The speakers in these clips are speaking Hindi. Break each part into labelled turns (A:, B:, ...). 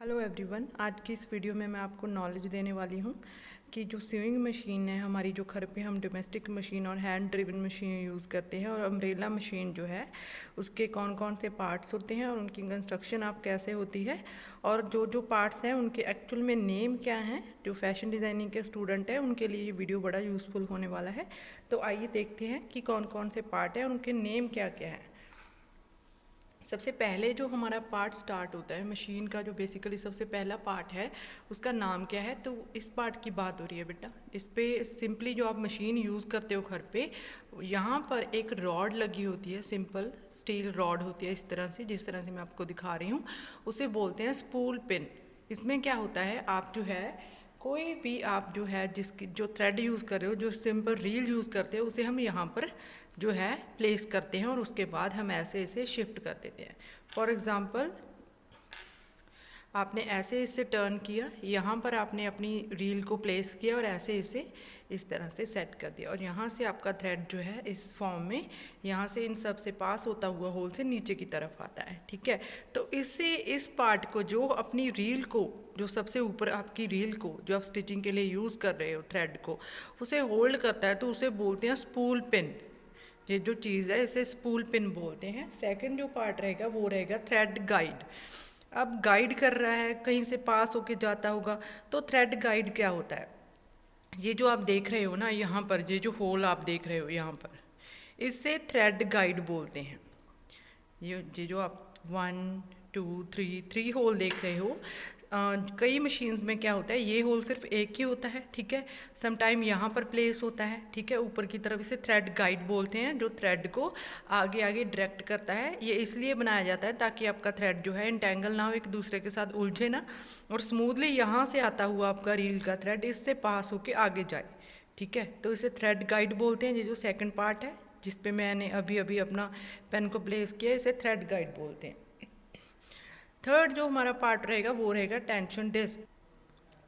A: हेलो एवरीवन, आज की इस वीडियो में मैं आपको नॉलेज देने वाली हूँ कि जो सीविंग मशीन है हमारी, जो घर पे हम डोमेस्टिक मशीन और हैंड ड्रिवन मशीन यूज़ करते हैं, और अम्ब्रेला मशीन जो है उसके कौन कौन से पार्ट्स होते हैं और उनकी कंस्ट्रक्शन आप कैसे होती है, और जो जो पार्ट्स हैं उनके एक्चुअल में नेम क्या हैं। जो फैशन डिज़ाइनिंग के स्टूडेंट हैं उनके लिए ये वीडियो बड़ा यूज़फुल होने वाला है। तो आइए देखते हैं कि कौन कौन से पार्ट हैं, उनके नेम क्या क्या हैं। सबसे पहले जो हमारा पार्ट स्टार्ट होता है मशीन का, जो बेसिकली सबसे पहला पार्ट है उसका नाम क्या है। तो इस पार्ट की बात हो रही है बेटा। इस पे सिंपली जो आप मशीन यूज़ करते हो घर पे, यहाँ पर एक रॉड लगी होती है, सिंपल स्टील रॉड होती है इस तरह से, जिस तरह से मैं आपको दिखा रही हूँ। उसे बोलते हैं स्पूल पिन। इसमें क्या होता है, आप जो है कोई भी आप जो है जिसकी जो थ्रेड यूज़ कर रहे हो, जो सिंपल रील यूज़ करते हो, उसे हम यहाँ पर जो है प्लेस करते हैं और उसके बाद हम ऐसे इसे शिफ्ट कर देते हैं। फॉर एग्ज़ाम्पल, आपने ऐसे इसे टर्न किया, यहाँ पर आपने अपनी रील को प्लेस किया और ऐसे इसे इस तरह से सेट कर दिया, और यहाँ से आपका थ्रेड जो है इस फॉर्म में यहाँ से इन सब से पास होता हुआ होल से नीचे की तरफ आता है। ठीक है, तो इससे इस पार्ट को, जो अपनी रील को, जो सबसे ऊपर आपकी रील को जो आप स्टिचिंग के लिए यूज़ कर रहे हो थ्रेड को, उसे होल्ड करता है, तो उसे बोलते हैं स्पूल पिन। ये जो चीज़ है इसे स्पूल पिन बोलते हैं। सेकंड जो पार्ट रहेगा वो रहेगा थ्रेड गाइड। अब गाइड कर रहा है, कहीं से पास होके जाता होगा, तो थ्रेड गाइड क्या होता है। ये जो आप देख रहे हो ना यहाँ पर, ये जो होल आप देख रहे हो यहाँ पर, इसे थ्रेड गाइड बोलते हैं। ये जो आप 1 2 3 होल देख रहे हो, कई मशीन्स में क्या होता है, ये होल सिर्फ एक ही होता है। ठीक है, समटाइम यहाँ पर प्लेस होता है। ठीक है, ऊपर की तरफ। इसे थ्रेड गाइड बोलते हैं, जो थ्रेड को आगे आगे डायरेक्ट करता है। ये इसलिए बनाया जाता है ताकि आपका थ्रेड जो है इंटेंगल ना हो, एक दूसरे के साथ उलझे ना, और स्मूथली यहाँ से आता हुआ आपका रील का थ्रेड इससे पास होके आगे जाए। ठीक है, तो इसे थ्रेड गाइड बोलते हैं। ये जो सेकंड पार्ट है जिस पे मैंने अभी अभी अपना पेन को प्लेस किया, इसे थ्रेड गाइड बोलते हैं। थर्ड जो हमारा पार्ट रहेगा वो रहेगा टेंशन डिस्क।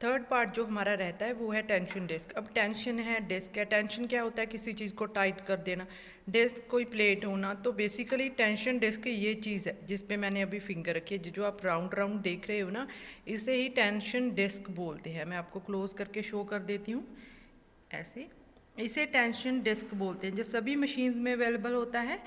A: थर्ड पार्ट जो हमारा रहता है वो है टेंशन डिस्क। अब टेंशन है, डिस्क है। टेंशन क्या होता है, किसी चीज़ को टाइट कर देना। डिस्क कोई प्लेट होना। तो बेसिकली टेंशन डिस्क ये चीज़ है जिस पे मैंने अभी फिंगर रखी है। जो आप राउंड राउंड देख रहे हो ना, इसे ही टेंशन डिस्क बोलते हैं। मैं आपको क्लोज करके शो कर देती हूँ ऐसे। इसे टेंशन डिस्क बोलते हैं, जो सभी मशीन्स में अवेलेबल होता है।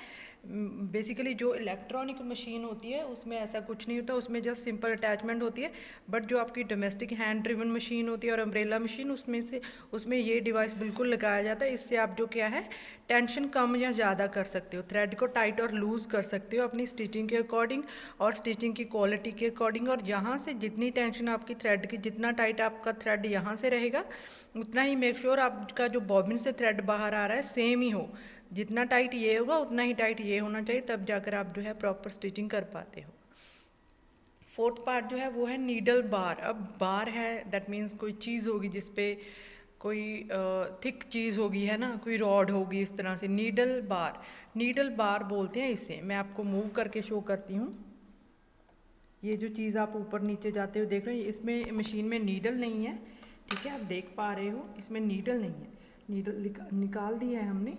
A: बेसिकली जो इलेक्ट्रॉनिक मशीन होती है उसमें ऐसा कुछ नहीं होता, उसमें जस्ट सिंपल अटैचमेंट होती है। बट जो आपकी डोमेस्टिक हैंड ड्रिवन मशीन होती है और अम्ब्रेला मशीन, उसमें ये डिवाइस बिल्कुल लगाया जाता है। इससे आप जो क्या है टेंशन कम या ज़्यादा कर सकते हो, थ्रेड को टाइट और लूज़ कर सकते हो अपनी स्टिचिंग के अकॉर्डिंग और स्टिचिंग की क्वालिटी के अकॉर्डिंग। और यहाँ से जितनी टेंशन आपकी थ्रेड की, जितना टाइट आपका थ्रेड यहाँ से रहेगा, उतना ही मेक श्योर आपका जो बॉबिन से थ्रेड बाहर आ रहा है सेम ही हो। जितना टाइट ये होगा उतना ही टाइट ये होना चाहिए, तब जाकर आप जो है प्रॉपर स्टिचिंग कर पाते हो। फोर्थ पार्ट जो है वो है नीडल बार। अब बार है, दैट मीन्स कोई चीज़ होगी जिसपे कोई थिक चीज़ होगी, है ना, कोई रॉड होगी इस तरह से। नीडल बार, नीडल बार बोलते हैं इसे। मैं आपको मूव करके शो करती हूँ। ये जो चीज़ आप ऊपर नीचे जाते हुए देख रहे हो, इसमें मशीन में नीडल नहीं है। ठीक है, आप देख पा रहे हो इसमें नीडल नहीं है। नीडल निकाल दी है हमने,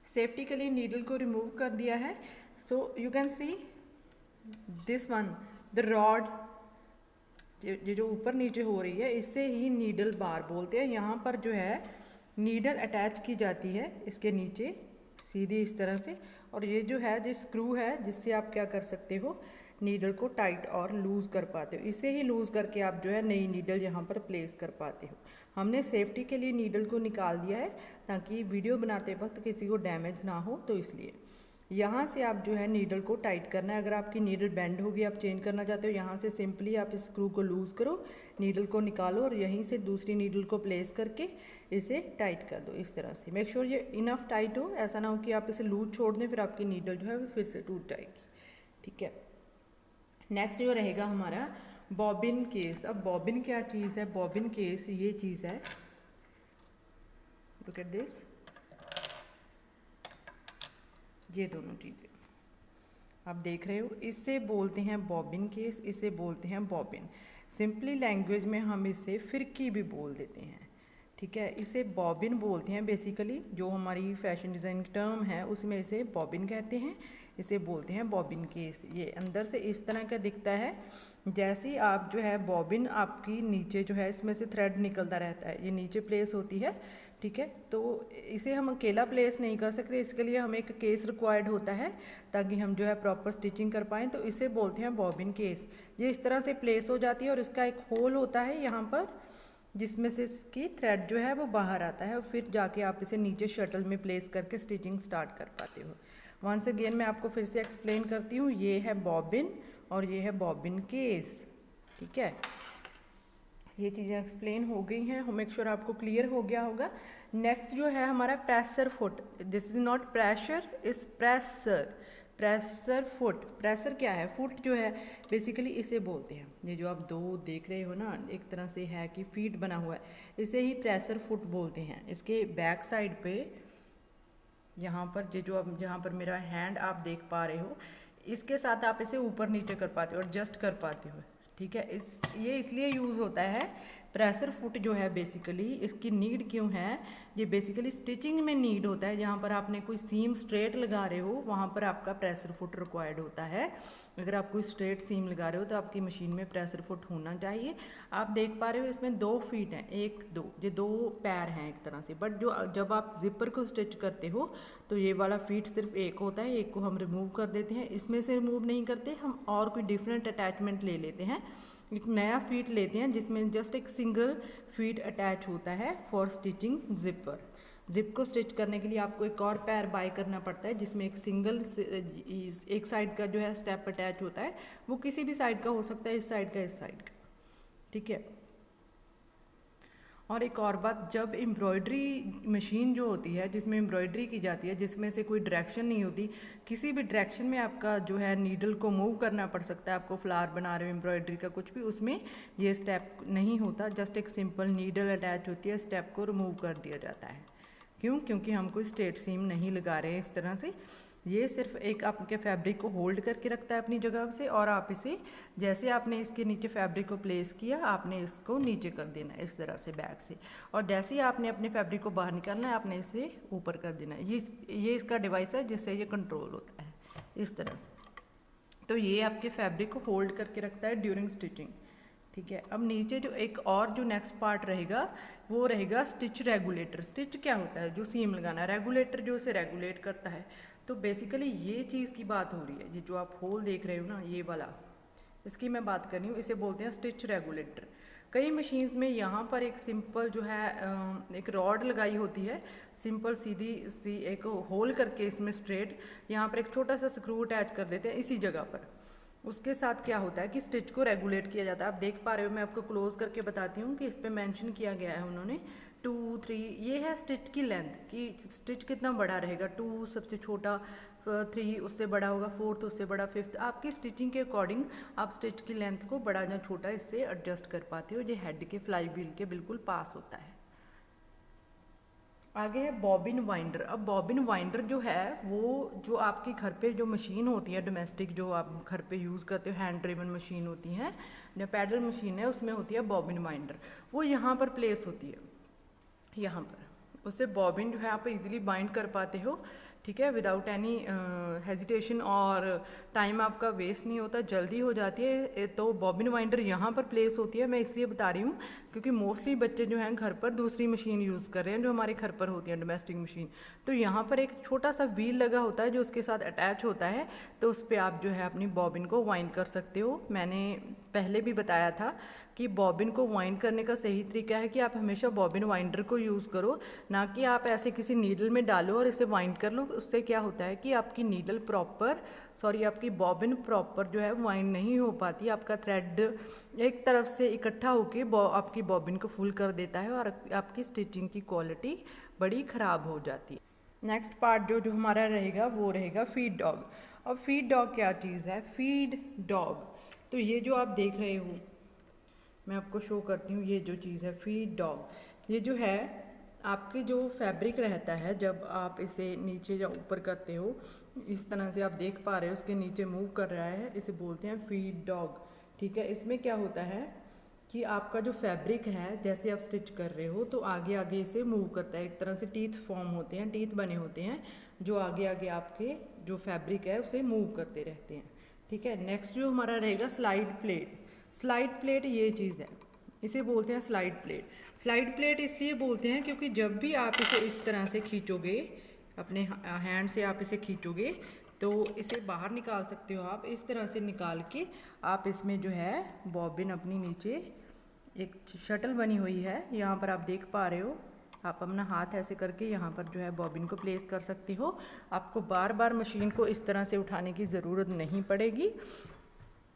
A: सेफ्टी के लिए नीडल को रिमूव कर दिया है। So you can see this one, the rod, ये जो ऊपर नीचे हो रही है इससे ही नीडल बार बोलते हैं। यहाँ पर जो है नीडल अटैच की जाती है इसके नीचे सीधी इस तरह से, और ये जो है जो स्क्रू है जिससे आप क्या कर सकते हो, नीडल को टाइट और लूज़ कर पाते हो। इसे ही लूज़ करके आप जो है नई नीडल यहाँ पर प्लेस कर पाते हो। हमने सेफ्टी के लिए नीडल को निकाल दिया है ताकि वीडियो बनाते वक्त किसी को डैमेज ना हो, तो इसलिए यहाँ से आप जो है नीडल को टाइट करना है। अगर आपकी नीडल बेंड होगी, आप चेंज करना चाहते हो, यहाँ से सिंपली आप स्क्रू को लूज़ करो, नीडल को निकालो और यहीं से दूसरी नीडल को प्लेस करके इसे टाइट कर दो इस तरह से। मेक श्योर ये इनफ टाइट हो, ऐसा ना हो कि आप इसे लूज छोड़ दें फिर आपकी नीडल जो है वो फिर से टूट जाएगी। ठीक है, नेक्स्ट जो रहेगा हमारा बॉबिन केस। अब बॉबिन क्या चीज़ है, बॉबिन केस ये चीज़ है, लुक एट दिस, ये दोनों चीज़ें आप देख रहे हो, इससे बोलते हैं बॉबिन केस, इसे बोलते हैं बॉबिन। सिंपली लैंग्वेज में हम इसे फिरकी भी बोल देते हैं। ठीक है, इसे बॉबिन बोलते हैं। बेसिकली जो हमारी फैशन डिज़ाइन टर्म है उसमें इसे बॉबिन कहते हैं, इसे बोलते हैं बॉबिन केस। ये अंदर से इस तरह का दिखता है, जैसे ही आप जो है बॉबिन आपकी नीचे जो है इसमें से थ्रेड निकलता रहता है, ये नीचे प्लेस होती है, ठीक है। तो इसे हम अकेला प्लेस नहीं कर सकते, इसके लिए हमें एक केस रिक्वायर्ड होता है ताकि हम जो है प्रॉपर स्टिचिंग कर पाएँ। तो इसे बोलते हैं बॉबिन केस। ये इस तरह से प्लेस हो जाती है और इसका एक होल होता है यहाँ पर, जिसमें से इसकी थ्रेड जो है वो बाहर आता है और फिर जाके आप इसे नीचे शटल में प्लेस करके स्टिचिंग स्टार्ट कर पाते हो। वंस अगेन मैं आपको फिर से एक्सप्लेन करती हूँ, ये है बॉबिन और ये है बॉबिन केस, ठीक है। ये चीज़ें एक्सप्लेन हो गई हैं, मेक श्योर आपको क्लियर हो गया होगा। नेक्स्ट जो है हमारा presser foot, this is not pressure, is pressure. Presser foot, pressure क्या है, फुट जो है बेसिकली इसे बोलते हैं। ये जो आप दो देख रहे हो ना, एक तरह से है कि फीट बना हुआ है, इसे ही प्रेसर फुट बोलते हैं। इसके बैक साइड पे यहाँ पर ये जो अब जहाँ पर मेरा हैंड आप देख पा रहे हो, इसके साथ आप इसे ऊपर नीचे कर पाते हो, एडजस्ट कर पाते हो, ठीक है। ये इसलिए यूज़ होता है प्रेसर फुट जो है, बेसिकली इसकी नीड क्यों है, ये बेसिकली स्टिचिंग में नीड होता है। जहाँ पर आपने कोई सीम स्ट्रेट लगा रहे हो वहाँ पर आपका प्रेसर फुट रिक्वायर्ड होता है। अगर आप कोई स्ट्रेट सीम लगा रहे हो तो आपकी मशीन में प्रेसर फुट होना चाहिए। आप देख पा रहे हो इसमें 2 फीट हैं, एक दो, ये 2 पैर हैं एक तरह से। बट जो जब आप जिपर को स्टिच करते हो तो ये वाला फीट सिर्फ एक होता है, एक को हम रिमूव कर देते हैं। इसमें से रिमूव नहीं करते हम, और कोई डिफरेंट अटैचमेंट ले लेते हैं, एक नया फीट लेते हैं जिसमें जस्ट एक सिंगल फीट अटैच होता है फॉर स्टिचिंग जिपर। जिप को स्टिच करने के लिए आपको एक और पैर बाय करना पड़ता है जिसमें एक सिंगल एक साइड का जो है स्टेप अटैच होता है, वो किसी भी साइड का हो सकता है, इस साइड का, इस साइड का, ठीक है। और एक और बात, जब एम्ब्रॉयडरी मशीन जो होती है जिसमें एम्ब्रॉयडरी की जाती है, जिसमें से कोई डायरेक्शन नहीं होती, किसी भी डायरेक्शन में आपका जो है नीडल को मूव करना पड़ सकता है। आपको फ्लावर बना रहे हो एम्ब्रॉयडरी का कुछ भी, उसमें ये स्टेप नहीं होता, जस्ट एक सिंपल नीडल अटैच होती है, स्टेप को रिमूव कर दिया जाता है। क्यों? क्योंकि हम कोई स्ट्रेट सीम नहीं लगा रहे हैं इस तरह से। ये सिर्फ एक आपके फैब्रिक को होल्ड करके रखता है अपनी जगह से, और आप इसे जैसे आपने इसके नीचे फैब्रिक को प्लेस किया, आपने इसको नीचे कर देना है इस तरह से बैक से, और जैसे ही आपने अपने फैब्रिक को बाहर निकालना है आपने इसे ऊपर कर देना है। ये इसका डिवाइस है जिससे ये कंट्रोल होता है इस तरह से। तो ये आपके फैब्रिक को होल्ड करके रखता है ड्यूरिंग स्टिचिंग, ठीक है। अब नीचे जो एक और जो नेक्स्ट पार्ट रहेगा वो रहेगा स्टिच रेगुलेटर। स्टिच क्या होता है? जो सीम लगाना है। रेगुलेटर जो इसे रेगुलेट करता है। तो बेसिकली ये चीज़ की बात हो रही है, ये जो आप होल देख रहे हो ना, ये वाला, इसकी मैं बात कर रही हूँ, इसे बोलते हैं स्टिच रेगुलेटर। कई मशीन्स में यहाँ पर एक सिंपल जो है एक रॉड लगाई होती है, सिंपल सीधी सी एक होल करके इसमें स्ट्रेट, यहाँ पर एक छोटा सा स्क्रू अटैच कर देते हैं इसी जगह पर। उसके साथ क्या होता है कि स्टिच को रेगुलेट किया जाता है। आप देख पा रहे हो, मैं आपको क्लोज करके बताती हूँ कि इस पर मेंशन किया गया है उन्होंने 2, 3, ये है स्टिच की लेंथ कि स्टिच कितना बड़ा रहेगा। 2 सबसे छोटा, 3 उससे बड़ा होगा, 4 उससे बड़ा, 5 आपकी स्टिचिंग के अकॉर्डिंग आप स्टिच की लेंथ को बड़ा या छोटा इससे एडजस्ट कर पाते हो। ये हेड के फ्लाई व्हील के बिल्कुल पास होता है। आगे है बॉबिन वाइंडर। अब बॉबिन वाइंडर जो है वो जो आपके घर पे जो मशीन होती है डोमेस्टिक, जो आप घर पे यूज़ करते हो, हैंड ड्रिवन मशीन होती हैं या पैडल मशीन है, उसमें होती है बॉबिन वाइंडर। वो यहाँ पर प्लेस होती है, यहाँ पर। उससे बॉबिन जो है आप इजीली बाइंड कर पाते हो, ठीक है, विदाउट एनी हेजिटेशन, और टाइम आपका वेस्ट नहीं होता, जल्दी हो जाती है। तो बॉबिन वाइंडर यहाँ पर प्लेस होती है। मैं इसलिए बता रही हूँ क्योंकि मोस्टली बच्चे जो हैं घर पर दूसरी मशीन यूज़ कर रहे हैं जो हमारे घर पर होती है डोमेस्टिक मशीन। तो यहाँ पर एक छोटा सा व्हील लगा होता है जो उसके साथ अटैच होता है, तो उस पर आप जो है अपनी बॉबिन को वाइंड कर सकते हो। मैंने पहले भी बताया था कि बॉबिन को वाइंड करने का सही तरीका है कि आप हमेशा बॉबिन वाइंडर को यूज़ करो, ना कि आप ऐसे किसी नीडल में डालो और इसे वाइंड कर लो। उससे क्या होता है कि आपकी नीडल प्रॉपर, आपकी बॉबिन प्रॉपर जो है वाइंड नहीं हो पाती। आपका थ्रेड एक तरफ से इकट्ठा होके आपकी बॉबिन को फुल कर देता है और आपकी स्टिचिंग की क्वालिटी बड़ी ख़राब हो जाती है। नेक्स्ट पार्ट जो हमारा रहेगा वो रहेगा फीड डॉग। अब फीड डॉग क्या चीज़ है? फीड डॉग, तो ये जो आप देख रहे हो, मैं आपको शो करती हूँ, ये जो चीज़ है फीड डॉग। ये जो है आपके जो फैब्रिक रहता है, जब आप इसे नीचे या ऊपर करते हो, इस तरह से आप देख पा रहे हो इसके नीचे मूव कर रहा है, इसे बोलते हैं फीड डॉग, ठीक है। इसमें क्या होता है कि आपका जो फैब्रिक है, जैसे आप स्टिच कर रहे हो तो आगे आगे इसे मूव करता है। एक तरह से टीथ फॉर्म होते हैं, टीथ बने होते हैं जो आगे आगे आपके जो फैब्रिक है उसे मूव करते रहते हैं, ठीक है। नेक्स्ट जो हमारा रहेगा स्लाइड प्लेट। स्लाइड प्लेट ये चीज़ है, इसे बोलते हैं स्लाइड प्लेट। स्लाइड प्लेट इसलिए बोलते हैं क्योंकि जब भी आप इसे इस तरह से खींचोगे, अपने हैंड से आप इसे खींचोगे तो इसे बाहर निकाल सकते हो। आप इस तरह से निकाल के आप इसमें जो है बॉबिन अपनी नीचे एक शटल बनी हुई है, यहाँ पर आप देख पा रहे हो। आप अपना हाथ ऐसे करके यहाँ पर जो है बॉबिन को प्लेस कर सकते हो। आपको बार बार मशीन को इस तरह से उठाने की ज़रूरत नहीं पड़ेगी,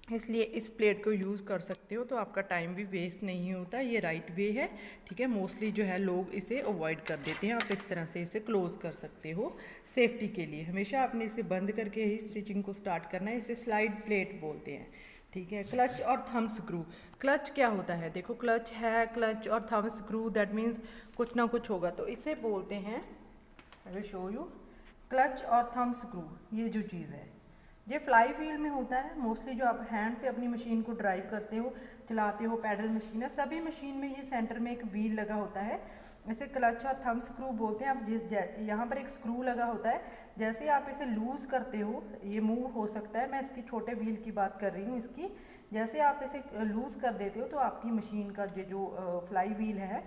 A: इसलिए इस प्लेट को यूज़ कर सकते हो, तो आपका टाइम भी वेस्ट नहीं होता। ये राइट वे है, ठीक है। मोस्टली जो है लोग इसे अवॉइड कर देते हैं। आप इस तरह से इसे क्लोज़ कर सकते हो सेफ्टी के लिए। हमेशा आपने इसे बंद करके ही स्टिचिंग को स्टार्ट करना है। इसे स्लाइड प्लेट बोलते हैं, ठीक है। क्लच और थंब स्क्रू। क्लच क्या होता है? देखो क्लच है, क्लच और थंब स्क्रू, दैट मीन्स कुछ ना कुछ होगा, तो इसे बोलते हैं, I will show you, clutch और थंब स्क्रू। ये जो चीज़ है ये फ्लाई व्हील में होता है। मोस्टली जो आप हैंड से अपनी मशीन को ड्राइव करते हो, चलाते हो, पैडल मशीन है, सभी मशीन में ये सेंटर में एक व्हील लगा होता है। इसे क्लच और थंब स्क्रू बोलते हैं। आप यहाँ पर एक स्क्रू लगा होता है, जैसे आप इसे लूज़ करते हो ये मूव हो सकता है। मैं इसकी छोटे व्हील की बात कर रही हूँ। इसकी जैसे आप इसे लूज़ कर देते हो तो आपकी मशीन का जो फ्लाई व्हील है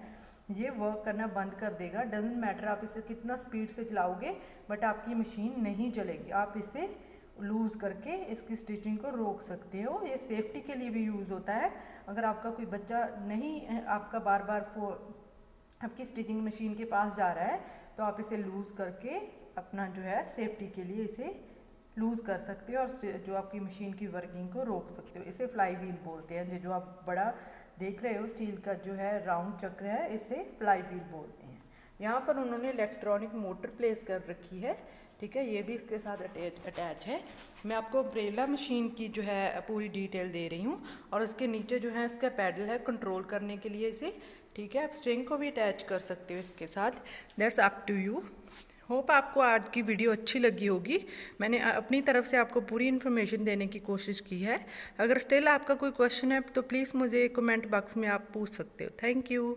A: ये वर्क करना बंद कर देगा। डजेंट मैटर आप इसे कितना स्पीड से चलाओगे, बट आपकी मशीन नहीं चलेगी। आप इसे लूज़ करके इसकी स्टिचिंग को रोक सकते हो। ये सेफ्टी के लिए भी यूज़ होता है। अगर आपका कोई बच्चा नहीं आपका बार बार आपकी स्टिचिंग मशीन के पास जा रहा है तो आप इसे लूज़ करके अपना जो है सेफ्टी के लिए इसे लूज़ कर सकते हो और जो आपकी मशीन की वर्किंग को रोक सकते हो। इसे फ्लाई व्हील बोलते हैं। जो आप बड़ा देख रहे हो स्टील का जो है राउंड चक्र है, इसे फ्लाई व्हील बोलते हैं। यहाँ पर उन्होंने इलेक्ट्रॉनिक मोटर प्लेस कर रखी है, ठीक है। ये भी इसके साथ अटैच है। मैं आपको अम्ब्रेला मशीन की जो है पूरी डिटेल दे रही हूँ, और इसके नीचे जो है इसका पैडल है कंट्रोल करने के लिए इसे, ठीक है। आप स्ट्रिंग को भी अटैच कर सकते हो इसके साथ। That's up to you. Hope आपको आज की वीडियो अच्छी लगी होगी। मैंने अपनी तरफ से आपको पूरी इन्फॉर्मेशन देने की कोशिश की है। अगर स्टिल आपका कोई क्वेश्चन है तो प्लीज़ मुझे कमेंट बॉक्स में आप पूछ सकते हो। Thank you.